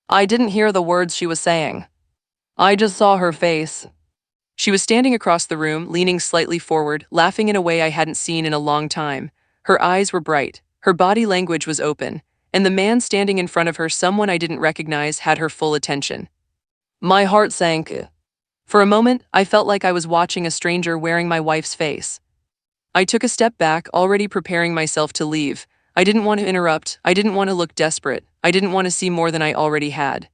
I didn't hear the words she was saying. I just saw her face. She was standing across the room, leaning slightly forward, laughing in a way I hadn't seen in a long time. Her eyes were bright, her body language was open, and the man standing in front of her, someone I didn't recognize, had her full attention. My heart sank. For a moment, I felt like I was watching a stranger wearing my wife's face. I took a step back, already preparing myself to leave. I didn't want to interrupt, I didn't want to look desperate, I didn't want to see more than I already had.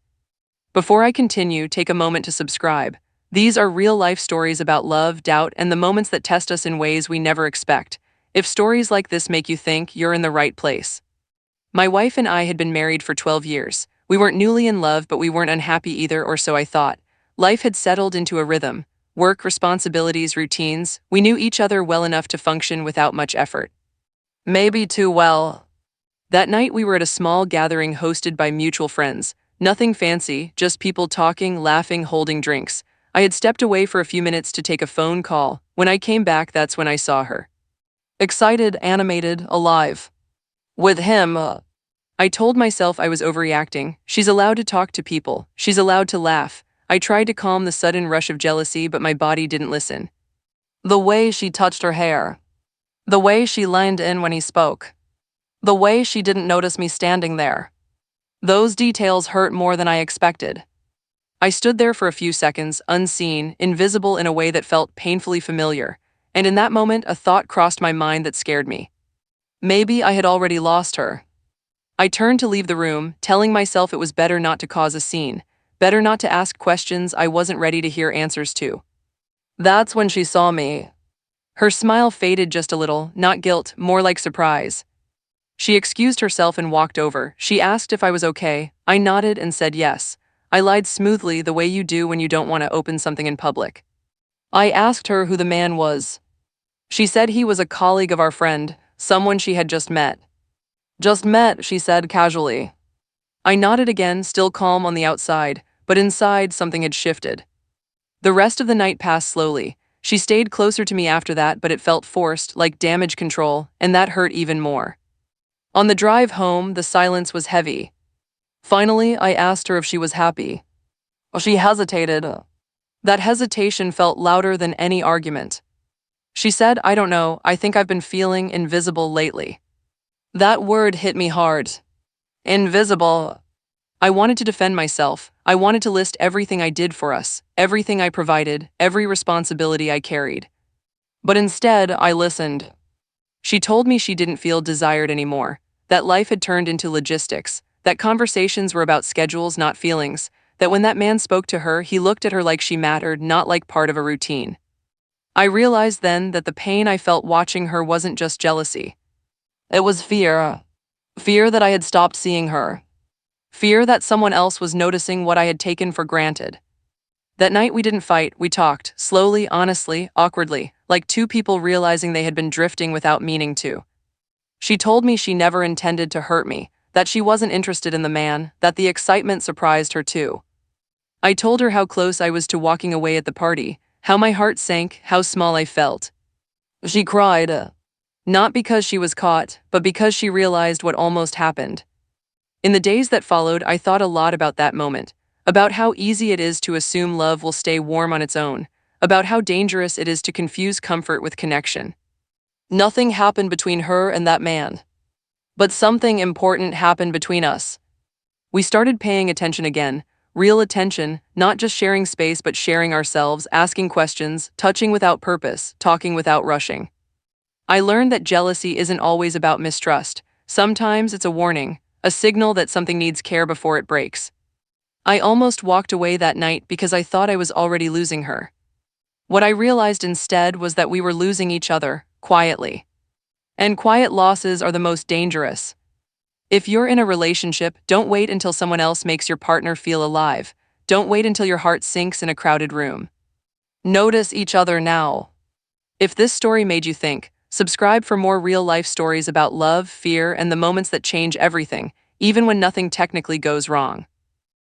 Before I continue, take a moment to subscribe. These are real-life stories about love, doubt, and the moments that test us in ways we never expect. If stories like this make you think, you're in the right place. My wife and I had been married for 12 years. We weren't newly in love, but we weren't unhappy either, or so I thought. Life had settled into a rhythm. Work, responsibilities, routines. We knew each other well enough to function without much effort. Maybe too well. That night we were at a small gathering hosted by mutual friends. Nothing fancy, just people talking, laughing, holding drinks. I had stepped away for a few minutes to take a phone call. When I came back, that's when I saw her. Excited, animated, alive. With him. I told myself I was overreacting. She's allowed to talk to people. She's allowed to laugh. I tried to calm the sudden rush of jealousy, but my body didn't listen. The way she touched her hair. The way she leaned in when he spoke. The way she didn't notice me standing there. Those details hurt more than I expected. I stood there for a few seconds, unseen, invisible in a way that felt painfully familiar, and in that moment a thought crossed my mind that scared me. Maybe I had already lost her. I turned to leave the room, telling myself it was better not to cause a scene, better not to ask questions I wasn't ready to hear answers to. That's when she saw me. Her smile faded just a little, not guilt, more like surprise. She excused herself and walked over. She asked if I was okay. I nodded and said yes. I lied smoothly, the way you do when you don't want to open something in public. I asked her who the man was. She said he was a colleague of our friend, someone she had just met. Just met, she said casually. I nodded again, still calm on the outside, but inside something had shifted. The rest of the night passed slowly. She stayed closer to me after that, but it felt forced, like damage control, and that hurt even more. On the drive home, the silence was heavy. Finally, I asked her if she was happy. She hesitated. That hesitation felt louder than any argument. She said, I don't know, I think I've been feeling invisible lately. That word hit me hard. Invisible. I wanted to defend myself. I wanted to list everything I did for us, everything I provided, every responsibility I carried. But instead, I listened. She told me she didn't feel desired anymore, that life had turned into logistics, that conversations were about schedules, not feelings, that when that man spoke to her, he looked at her like she mattered, not like part of a routine. I realized then that the pain I felt watching her wasn't just jealousy. It was fear. Fear that I had stopped seeing her. Fear that someone else was noticing what I had taken for granted. That night we didn't fight, we talked, slowly, honestly, awkwardly, like two people realizing they had been drifting without meaning to. She told me she never intended to hurt me, that she wasn't interested in the man, that the excitement surprised her too. I told her how close I was to walking away at the party, how my heart sank, how small I felt. She cried, not because she was caught, but because she realized what almost happened. In the days that followed, I thought a lot about that moment, about how easy it is to assume love will stay warm on its own, about how dangerous it is to confuse comfort with connection. Nothing happened between her and that man. But something important happened between us. We started paying attention again, real attention, not just sharing space but sharing ourselves, asking questions, touching without purpose, talking without rushing. I learned that jealousy isn't always about mistrust. Sometimes it's a warning, a signal that something needs care before it breaks. I almost walked away that night because I thought I was already losing her. What I realized instead was that we were losing each other, quietly. And quiet losses are the most dangerous. If you're in a relationship, don't wait until someone else makes your partner feel alive. Don't wait until your heart sinks in a crowded room. Notice each other now. If this story made you think, subscribe for more real-life stories about love, fear, and the moments that change everything, even when nothing technically goes wrong.